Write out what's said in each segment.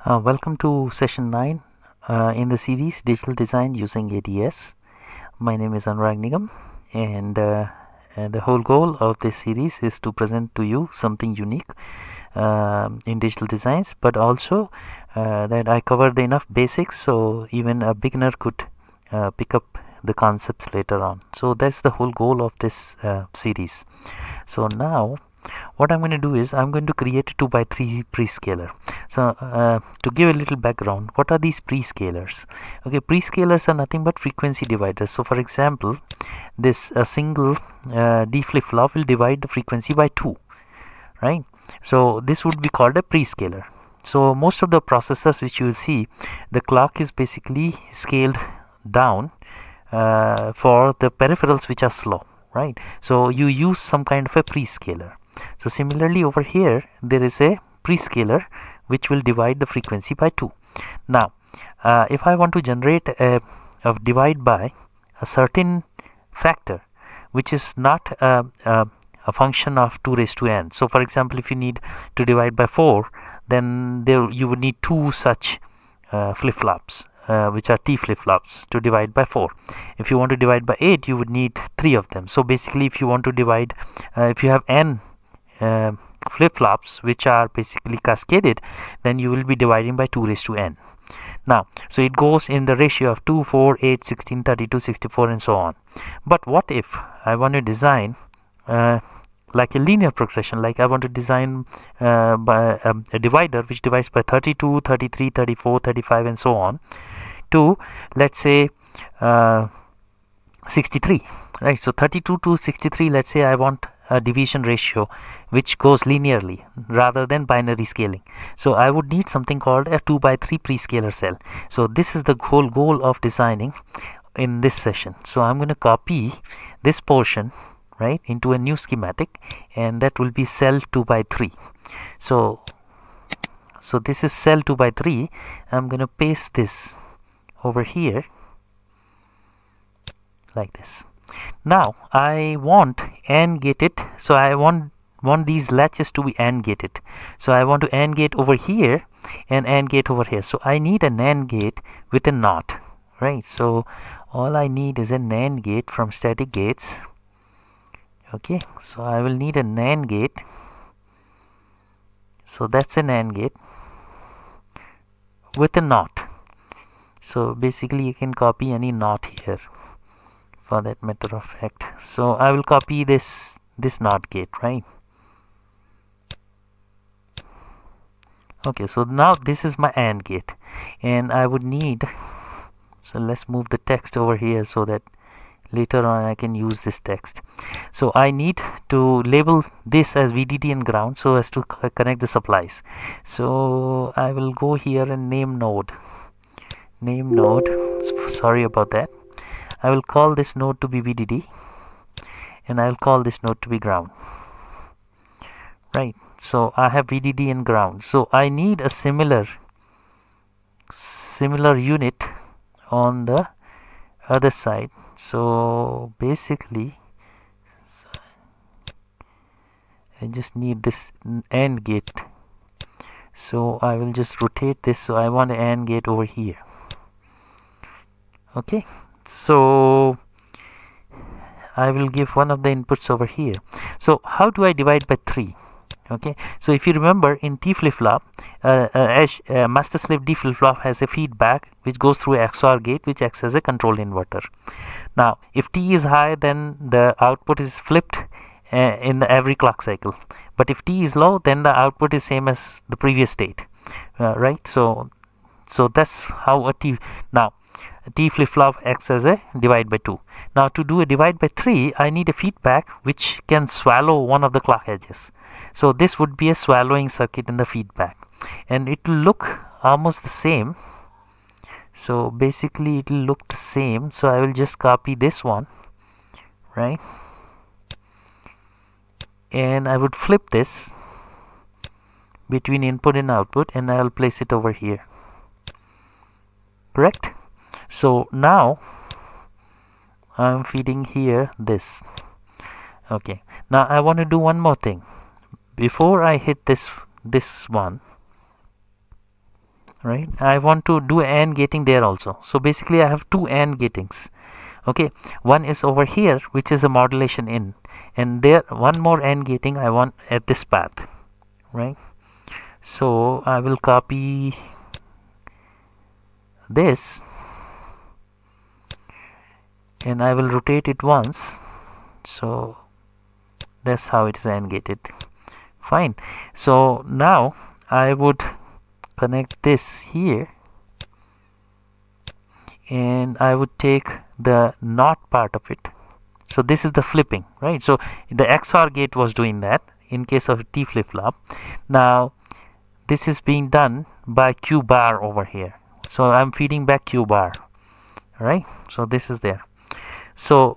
Welcome to Session 9 in the series Digital Design Using ADS. My name is Anurag Nigam, and the whole goal of this series is to present to you something unique in digital designs, but also that I covered enough basics so even a beginner could pick up the concepts later on. So that's the whole goal of this series. So now what I'm going to do is I'm going to create a 2x3 prescaler. So to give a little background, what are these prescalers? Okay, prescalers are nothing but frequency dividers. So for example, this single D flip-flop will divide the frequency by 2, right? So this would be called a prescaler. So most of the processors which you will see, the clock is basically scaled down for the peripherals which are slow, right? So you use some kind of a prescaler. So similarly over here there is a prescaler which will divide the frequency by 2. Now if I want to generate a divide by a certain factor which is not a function of 2 raised to n. So for example, if you need to divide by 4, then there you would need 2 such flip-flops which are T flip-flops to divide by 4. If you want to divide by 8, you would need 3 of them. So basically if you want to divide, if you have n flip-flops which are basically cascaded, then you will be dividing by 2 raised to n. Now so it goes in the ratio of 2, 4, 8, 16, 32, 64 and so on. But what if I want to design like a linear progression, like I want to design by a divider which divides by 32, 33, 34, 35 and so on to, let's say, 63, right? So 32 to 63, let's say I want a division ratio which goes linearly rather than binary scaling. So I would need something called a 2x3 prescaler cell. So this is the whole goal of designing in this session. So I'm going to copy this portion, right, into a new schematic, and that will be cell 2x3. So this is cell 2x3. I'm going to paste this over here like this. Now I want AND gated, so I want these latches to be AND gated. So I want to AND gate over here and AND gate over here. So I need a NAND gate with a NOT, right? So all I need is a NAND gate from static gates. Okay, so I will need a NAND gate. So that's a NAND gate with a NOT. So basically you can copy any NOT here for that matter of fact. So I will copy this NOT gate, right? Okay, so now this is my AND gate, and I would need, so let's move the text over here so that later on I can use this text. So I need to label this as VDD and ground so as to connect the supplies. So I will go here and name node. Sorry about that. I will call this node to be VDD and I will call this node to be ground, right? So I have VDD and ground. So I need a similar unit on the other side. So basically I just need this AND gate. So I will just rotate this. So I want an AND gate over here. Okay, so I will give one of the inputs over here. So how do I divide by 3? Okay, so if you remember in T flip-flop, master slave D flip-flop has a feedback which goes through a XOR gate which acts as a control inverter. Now if T is high, then the output is flipped in every clock cycle, but if T is low, then the output is same as the previous state, right? So that's how a T flip-flop acts as a divide by 2. Now to do a divide by 3, I need a feedback which can swallow one of the clock edges. So this would be a swallowing circuit in the feedback, and it will look almost the same. So basically it will look the same. So I will just copy this one, right, and I would flip this between input and output, and I will place it over here, correct? So now I'm feeding here this. Okay, now I want to do one more thing before I hit this one, right? I want to do AND gating there also. So basically I have two AND gatings. Okay, one is over here, which is a modulation in, and there one more AND gating I want at this path, right? So I will copy this and I will rotate it once. So that's how it is AND gated. Fine. So now I would connect this here, and I would take the NOT part of it. So this is the flipping, right? So the XOR gate was doing that in case of T flip-flop. Now this is being done by Q bar over here. So I'm feeding back Q bar, right? So this is there. So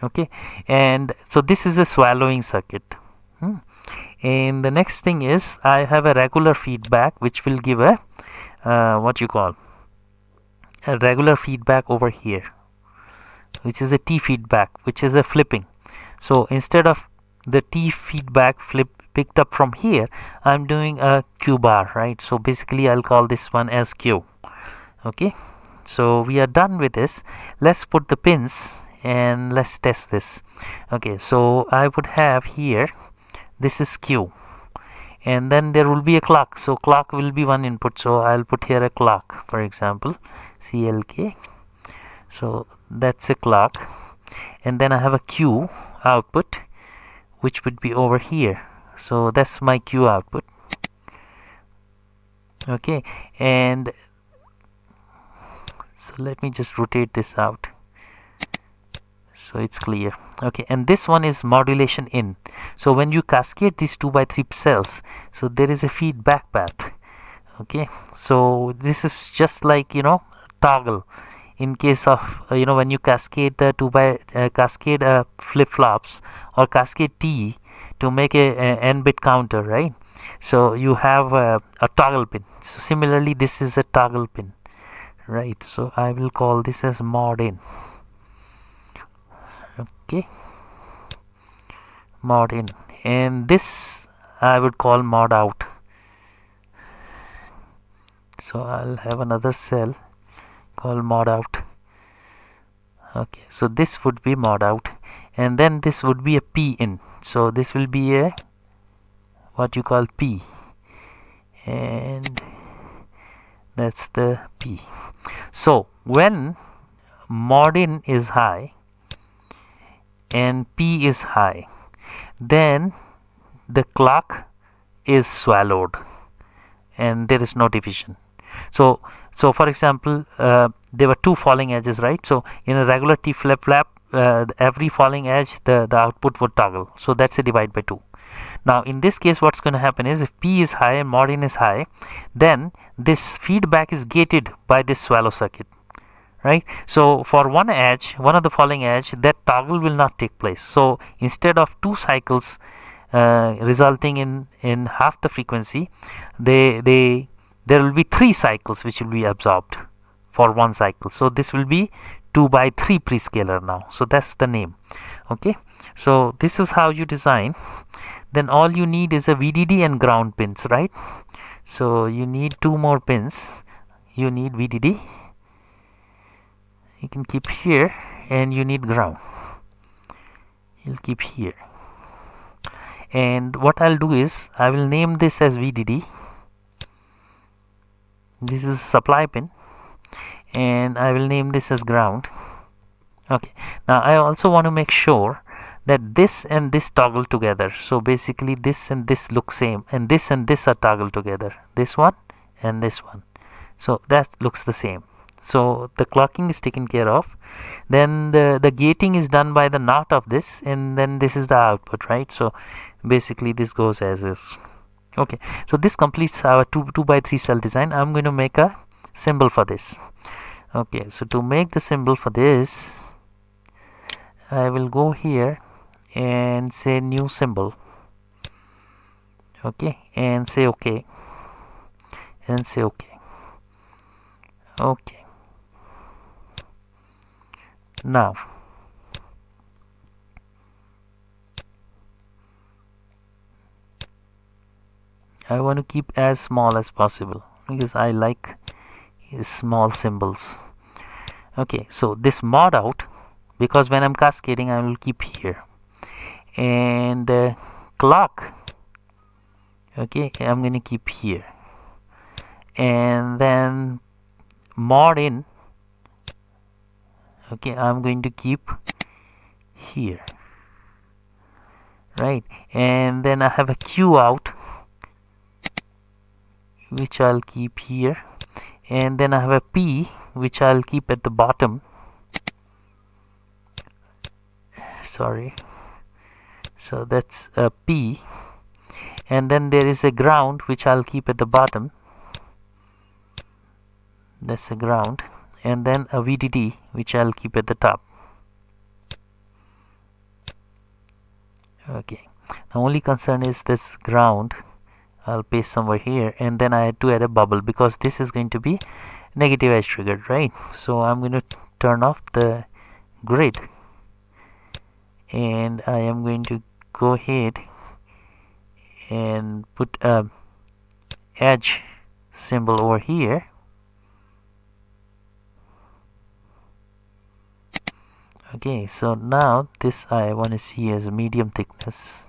okay, and so this is a swallowing circuit. And the next thing is I have a regular feedback which will give a what you call a regular feedback over here, which is a T feedback, which is a flipping. So instead of the T feedback picked up from here, I'm doing a Q bar, right? So basically I'll call this one as Q. Okay, so we are done with this. Let's put the pins and let's test this. Okay, so I would have here, this is Q, and then there will be a clock. So clock will be one input, so I'll put here a clock, for example, CLK. So that's a clock, and then I have a Q output which would be over here. So that's my Q output. Okay, and so let me just rotate this out so it's clear. Okay, and this one is modulation in. So when you cascade these 2x3 cells, so there is a feedback path. Okay, so this is just like, you know, toggle in case of when you cascade the cascade flip-flops or cascade T to make a n bit counter, right? So you have a toggle pin. So similarly this is a toggle pin, right? So I will call this as mod in. Okay, mod in, and this I would call mod out. So I'll have another cell called mod out. Okay, so this would be mod out, and then this would be a P in. So this will be a what you call P, and that's the P. So when mod in is high and P is high, then the clock is swallowed and there is no division. So for example, there were two falling edges, right? So in a regular T flip-flop, every falling edge the output would toggle, so that's a divide by 2. Now in this case what's going to happen is, if P is high and mod in is high, then this feedback is gated by this swallow circuit, right? So for one edge, one of the falling edge, that toggle will not take place. So instead of 2 cycles resulting in half the frequency, there will be 3 cycles which will be absorbed for one cycle. So this will be 2x3 prescaler now. So that's the name. Okay, so this is how you design. Then all you need is a VDD and ground pins, right? So you need 2 more pins. You need VDD, you can keep here, and you need ground, you'll keep here. And what I'll do is I will name this as VDD. This is supply pin, and I will name this as ground. Okay, now I also want to make sure that this and this toggle together. So basically this and this look same, and this are toggled together, this one and this one, so that looks the same. So the clocking is taken care of. Then the gating is done by the NOT of this, and then this is the output, right? So basically this goes as is. Okay, so this completes our 2x3 cell design. I'm going to make a symbol for this. Okay, so to make the symbol for this, I will go here and say new symbol. Okay, and say OK, and say OK. Okay, now I want to keep as small as possible because I like small symbols. Okay, so this mod out, because when I'm cascading I will keep here, and clock, okay, I'm going to keep here, and then mod in, okay, I'm going to keep here, right? And then I have a Q out which I'll keep here, and then I have a P which I'll keep at the bottom. Sorry, so that's a P, and then there is a ground which I'll keep at the bottom. That's a ground, and then a VDD which I'll keep at the top. Okay, the only concern is this ground I'll paste somewhere here, and then I had to add a bubble because this is going to be negative edge triggered, right? So I'm going to turn off the grid, and I am going to go ahead and put a edge symbol over here. Okay, so now this I want to see as a medium thickness,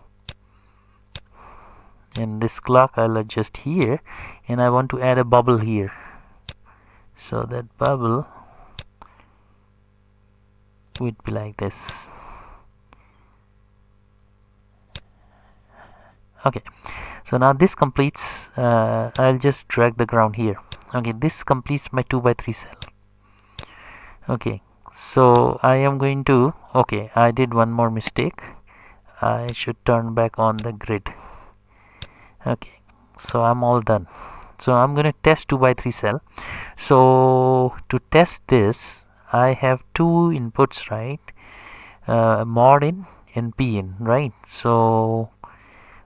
and this clock I'll adjust here, and I want to add a bubble here, so that bubble would be like this. Okay, so now this completes, I'll just drag the ground here. Okay, this completes my 2x3 cell. Okay, so I am going to, okay, I did one more mistake. I should turn back on the grid. Okay, so I'm all done. So I'm going to test 2x3 cell. So to test this, I have two inputs, right? Mod in and P in, right? So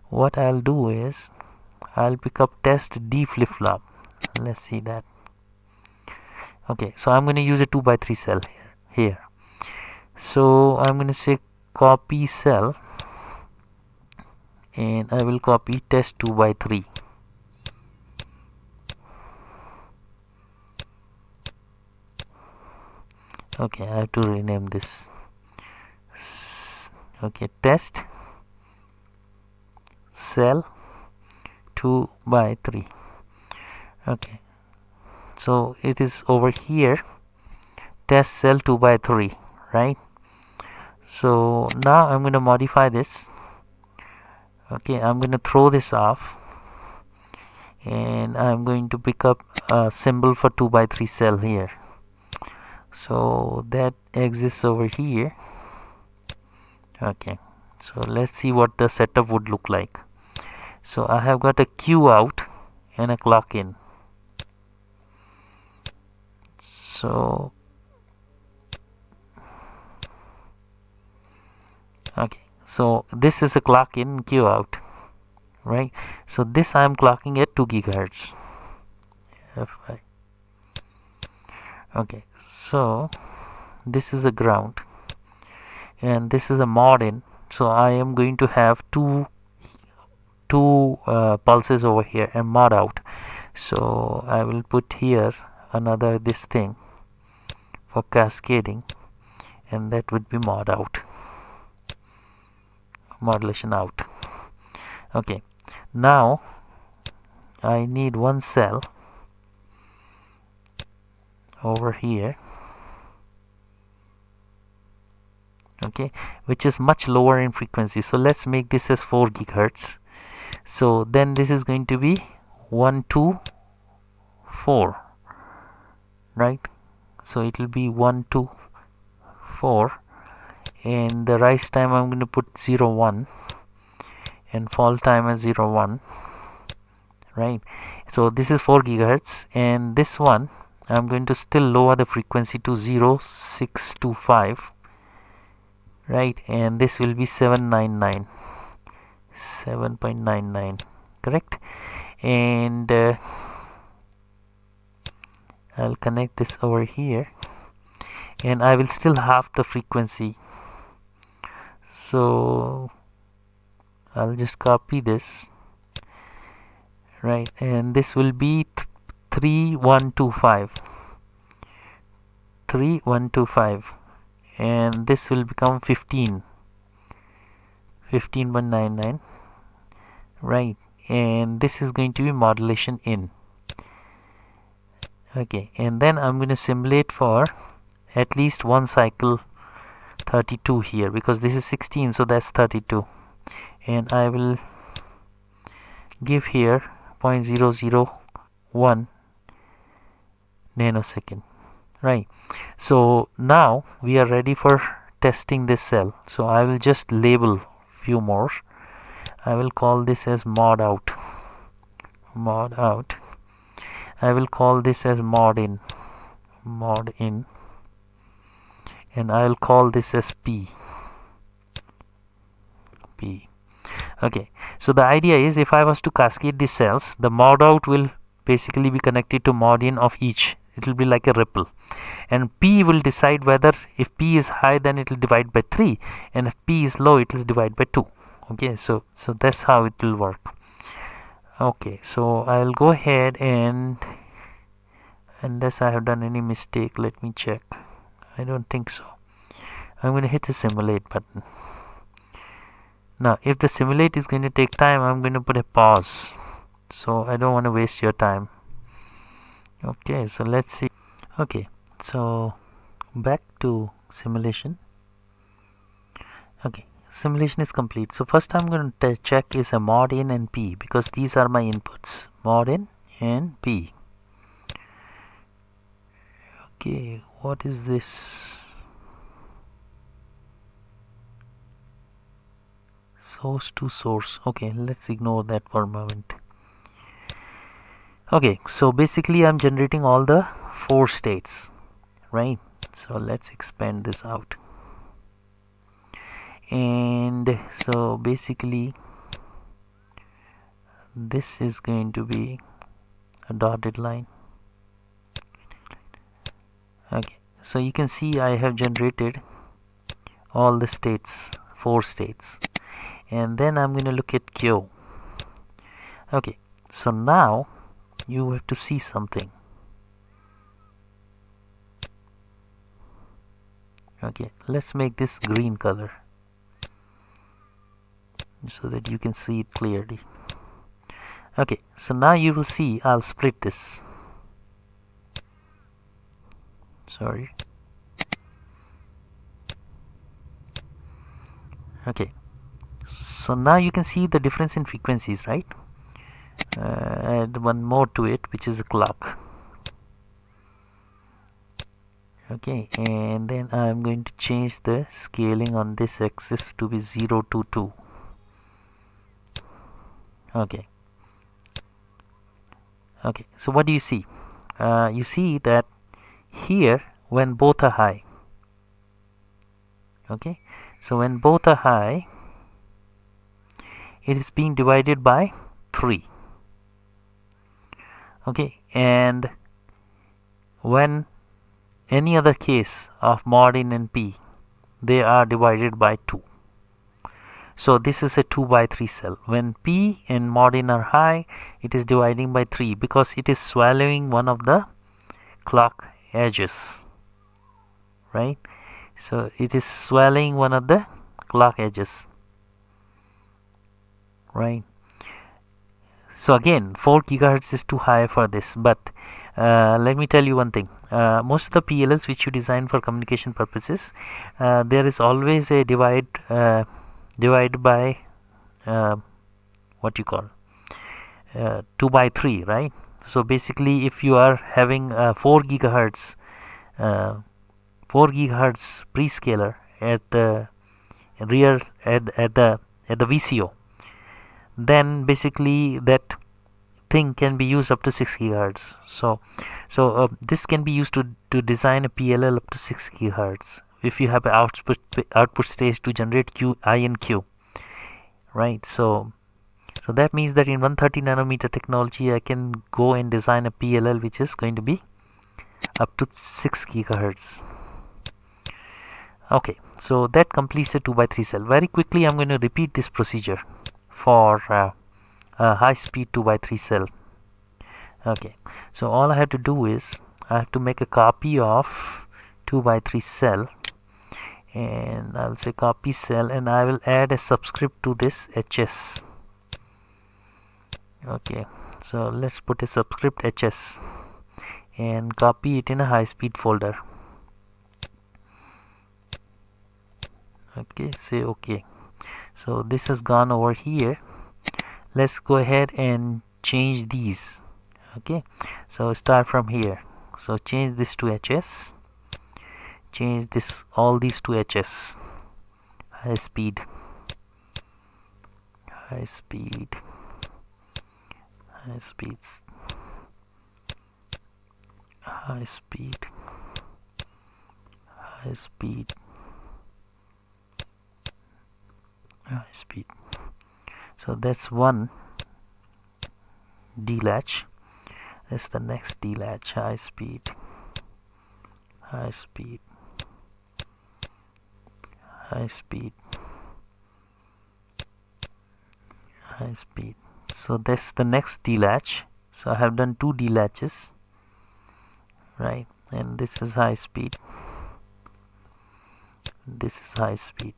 what I'll do is I'll pick up test D flip-flop. Let's see that. Okay, so I'm going to use a 2x3 cell here. So I'm going to say copy cell, and I will copy test 2x3. Okay, I have to rename this. Okay, test cell 2x3. Okay, so it is over here, test cell 2x3, right? So now I'm going to modify this. Okay, I'm going to throw this off, and I'm going to pick up a symbol for 2x3 cell here. So that exists over here. Okay, so let's see what the setup would look like. So I have got a Q out and a clock in. So okay, so this is a clock in, Q out, right? So this I am clocking at 2 gigahertz. F5. Okay, so this is a ground, and this is a mod in. So I am going to have two pulses over here and mod out. So I will put here another this thing for cascading, and that would be mod out, modulation out. Okay, now I need one cell over here, okay, which is much lower in frequency. So let's make this as 4 gigahertz. So then this is going to be 1 2 4, right? So it will be 1 2 4, and the rise time I'm going to put 0 1, and fall time as 0 1, right? So this is 4 gigahertz, and this one I'm going to still lower the frequency to 0625, right? And this will be 799, 7.99, correct? And I'll connect this over here, and I will still half the frequency. So I'll just copy this, right, and this will be 3125, and this will become 15199, right, and this is going to be modulation in. Okay, and then I'm going to simulate for at least one cycle 32 here, because this is 16, so that's 32, and I will give here 0.001 nanosecond, right. So now we are ready for testing this cell, so I will just label few more. I will call this as mod out. I will call this as mod in, and I will call this as P. Okay, so the idea is, if I was to cascade these cells, the mod out will basically be connected to mod in of each. It will be like a ripple, and P will decide whether, if P is high, then it will divide by 3, and if P is low, it will divide by 2. Okay, so that's how it will work. Okay, so I'll go ahead, and unless I have done any mistake, let me check. I don't think so. I'm going to hit the simulate button. Now if the simulate is going to take time, I'm going to put a pause, so I don't want to waste your time. Okay, so let's see. Okay, so back to simulation. Okay, simulation is complete. So first I'm going to check is a mod in and P, because these are my inputs, mod in and P. Okay, what is this? Source to source. Okay, let's ignore that for a moment. Okay, so basically I'm generating all the 4 states, right? So let's expand this out. And so basically this is going to be a dotted line. Okay, so you can see I have generated all the states, 4 states, and then I'm going to look at Q. Okay, so now you have to see something. Okay, let's make this green color so that you can see it clearly. Okay, so now you will see, I'll split this. Sorry. Okay, so now you can see the difference in frequencies, right? Add one more to it, which is a clock. Okay, and then I'm going to change the scaling on this axis to be 0 to 2. Okay, so what do you see? You see that here, when both are high, okay, so when both are high, it is being divided by 3. Okay, and when any other case of mod in and P, they are divided by 2. So this is a 2 by 3 cell. When P and mod in are high, it is dividing by 3 because it is swallowing one of the clock edges, right? So it is swallowing one of the clock edges, right? So again, 4 gigahertz is too high for this, but let me tell you one thing. Most of the PLLs which you design for communication purposes, there is always a divide by what you call 2 by 3, right? So basically, if you are having 4 gigahertz prescaler at the rear at the VCO, then basically that thing can be used up to 6 gigahertz. So this can be used to design a PLL up to 6 gigahertz if you have an output stage to generate I and Q, right? So that means that in 130 nanometer technology, I can go and design a PLL which is going to be up to 6 gigahertz. Okay, so that completes the 2 by 3 cell. Very quickly, I'm going to repeat this procedure for a high speed 2 by 3 cell. Okay, so all I have to do is I have to make a copy of 2x3 cell, and I'll say copy cell, and I will add a subscript to this HS. Okay, so let's put a subscript HS and copy it in a high speed folder. Okay, say okay. So this has gone over here. Let's go ahead and change these. Okay, so start from here. So change this to HS, change this, all these to HS. High speed, high speed, high speeds, high speed, high speed, high speed. So that's one D-latch. That's the next D-latch. High speed, high speed, high speed, high speed. So that's the next D-latch. So I have done two D-latches, right? And this is high speed, this is high speed.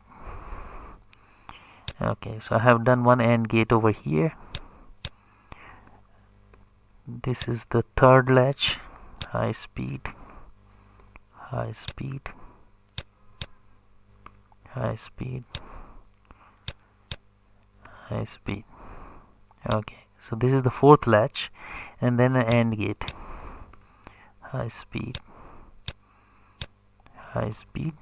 Okay, so I have done one AND gate over here. This is the third latch. High speed, high speed, high speed, high speed. Okay, so this is the fourth latch, and then an AND gate. High speed, high speed.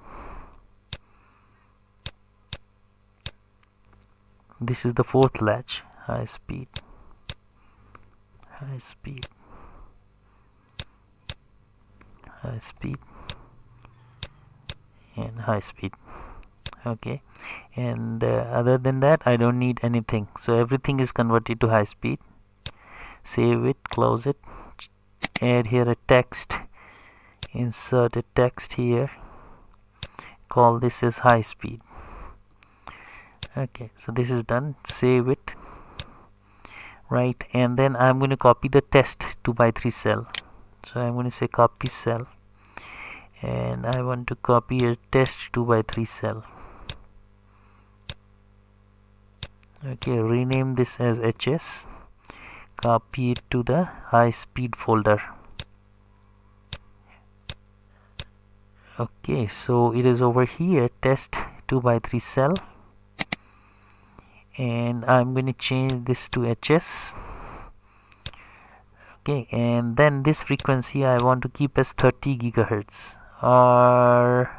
This is the fourth latch. High speed, high speed, high speed, and high speed. Okay, and other than that I don't need anything, so everything is converted to high speed. Save it, close it, add here a text, insert a text here, call this as high speed. Okay, so this is done. Save it, right? And then I'm going to copy the test 2x3 cell. So I'm going to say copy cell, and I want to copy a test 2x3 cell. Okay, rename this as HS, copy it to the high speed folder. Okay, so it is over here, test 2x3 cell, and I'm going to change this to HS. Okay, and then this frequency I want to keep as 30 gigahertz, or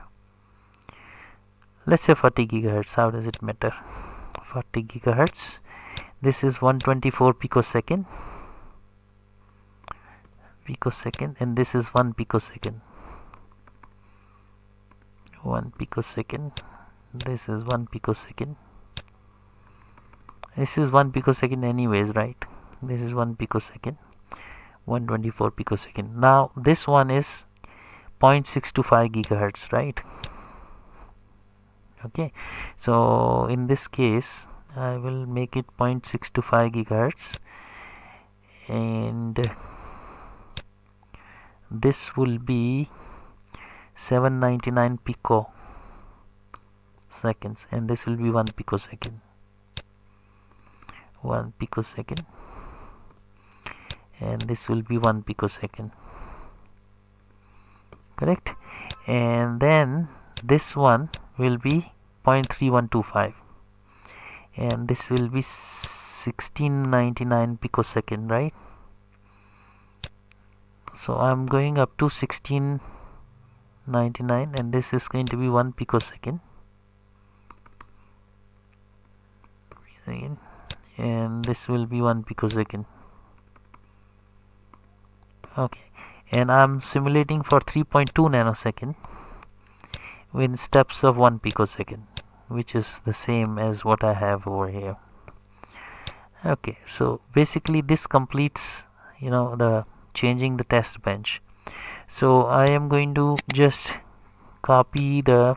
let's say 40 gigahertz. How does it matter? 40 gigahertz. This is 124 picosecond, and this is 1 picosecond. 1 picosecond. This is 1 picosecond. This is 1 picosecond anyways, right? This is 1 picosecond. 124 picosecond. Now this one is 0.625 gigahertz, right? Okay, so in this case I will make it 0.625 gigahertz, and this will be 799 pico seconds, and this will be 1 picosecond. 1 picosecond, and this will be 1 picosecond, correct? And then this one will be 0.3125, and this will be 1699 picosecond, right? So I'm going up to 1699, and this is going to be 1 picosecond. And this will be 1 picosecond. Okay, and I'm simulating for 3.2 nanosecond with steps of 1 picosecond, which is the same as what I have over here. Okay, so basically this completes, you know, the changing the test bench. So I am going to just copy the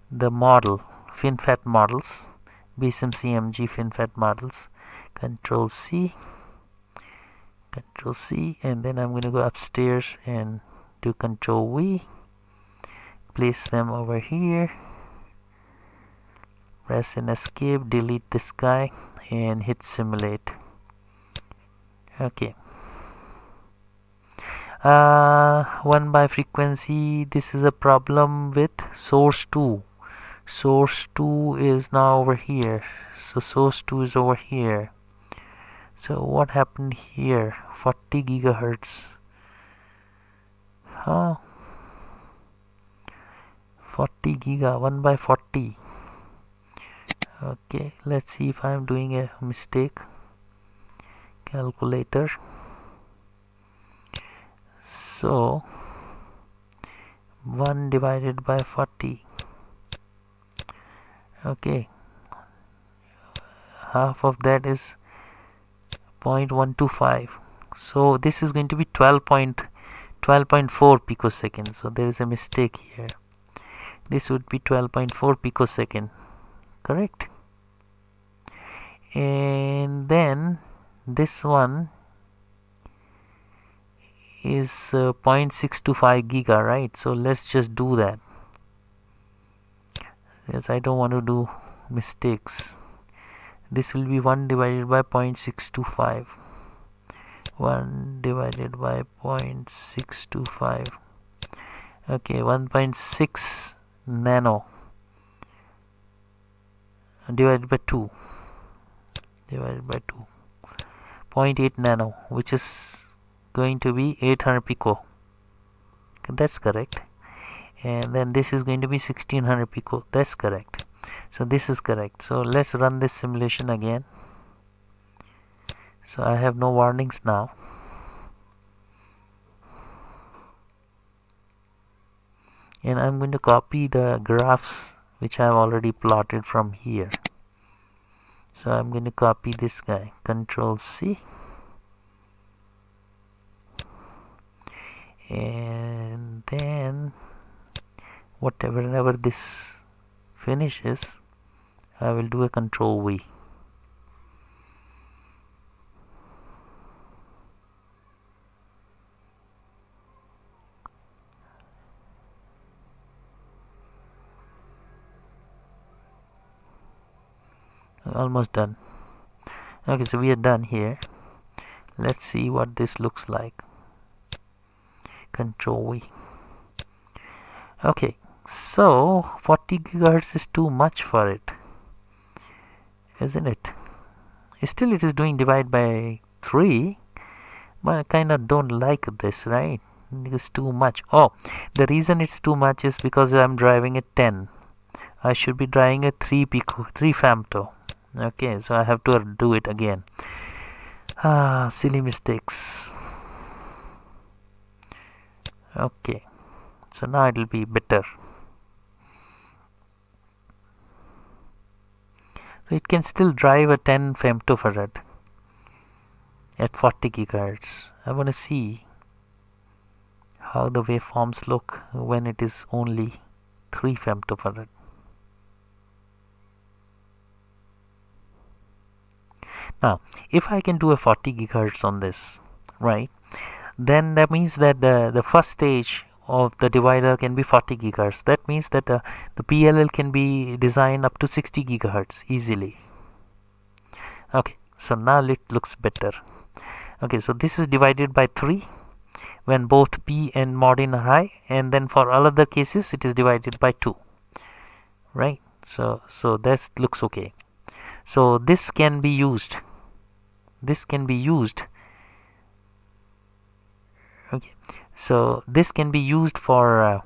model, FinFET models, BSIM CMG FinFET models, Control C, Control C, and then I'm going to go upstairs and do Control V, place them over here, press an escape, delete this guy, and hit simulate. Okay. 1 by frequency, this is a problem with source 2. Source 2 is now over here, so source 2 is over here. So what happened here? 40 gigahertz. 40 giga, 1 by 40. Okay, let's see if I'm doing a mistake. Calculator. So 1 divided by 40. Okay, half of that is 0.125. So this is going to be 12.4 picosecond. So there is a mistake here. This would be 12.4 picosecond, correct? And then this one is 0.625 giga, right? So let's just do that. Yes, I don't want to do mistakes. This will be 1 divided by 0.625. 1 divided by 0.625. Okay, 1.6 nano divided by 2. Divided by 2. 0.8 nano, which is going to be 800 pico. That's correct. And then this is going to be 1600 pico. That's correct. So this is correct. So let's run this simulation again. So I have no warnings now. And I'm going to copy the graphs which I have already plotted from here. So I'm going to copy this guy. Control C. And then whenever this finishes, I will do a Control V. Almost done. Okay, so we are done here. Let's see what this looks like. Control V. Okay, so 40 gigahertz is too much for it, isn't it? Still it is doing divide by 3, but I kind of don't like this, right? It's too much. Oh, the reason it's too much is because I'm driving a 10. I should be driving a 3 femto. Okay, so I have to do it again. Silly mistakes. Okay, so now it will be better. So it can still drive a 10 femtofarad at 40 gigahertz. I want to see how the waveforms look when it is only 3 femtofarad. Now, if I can do a 40 gigahertz on this, right, then that means that the first stage of the divider can be 40 gigahertz. That means that the PLL can be designed up to 60 gigahertz easily. Okay, so now it looks better. Okay, so this is divided by 3 when both P and mod in are high, and then for all other cases it is divided by 2, right? So that looks okay. So this can be used. This can be used. Okay, so this can be used for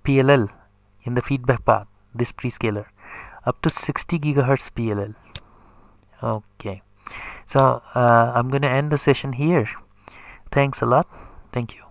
PLL in the feedback path, this prescaler, up to 60 gigahertz PLL. Okay, so I'm going to end the session here. Thanks a lot. Thank you.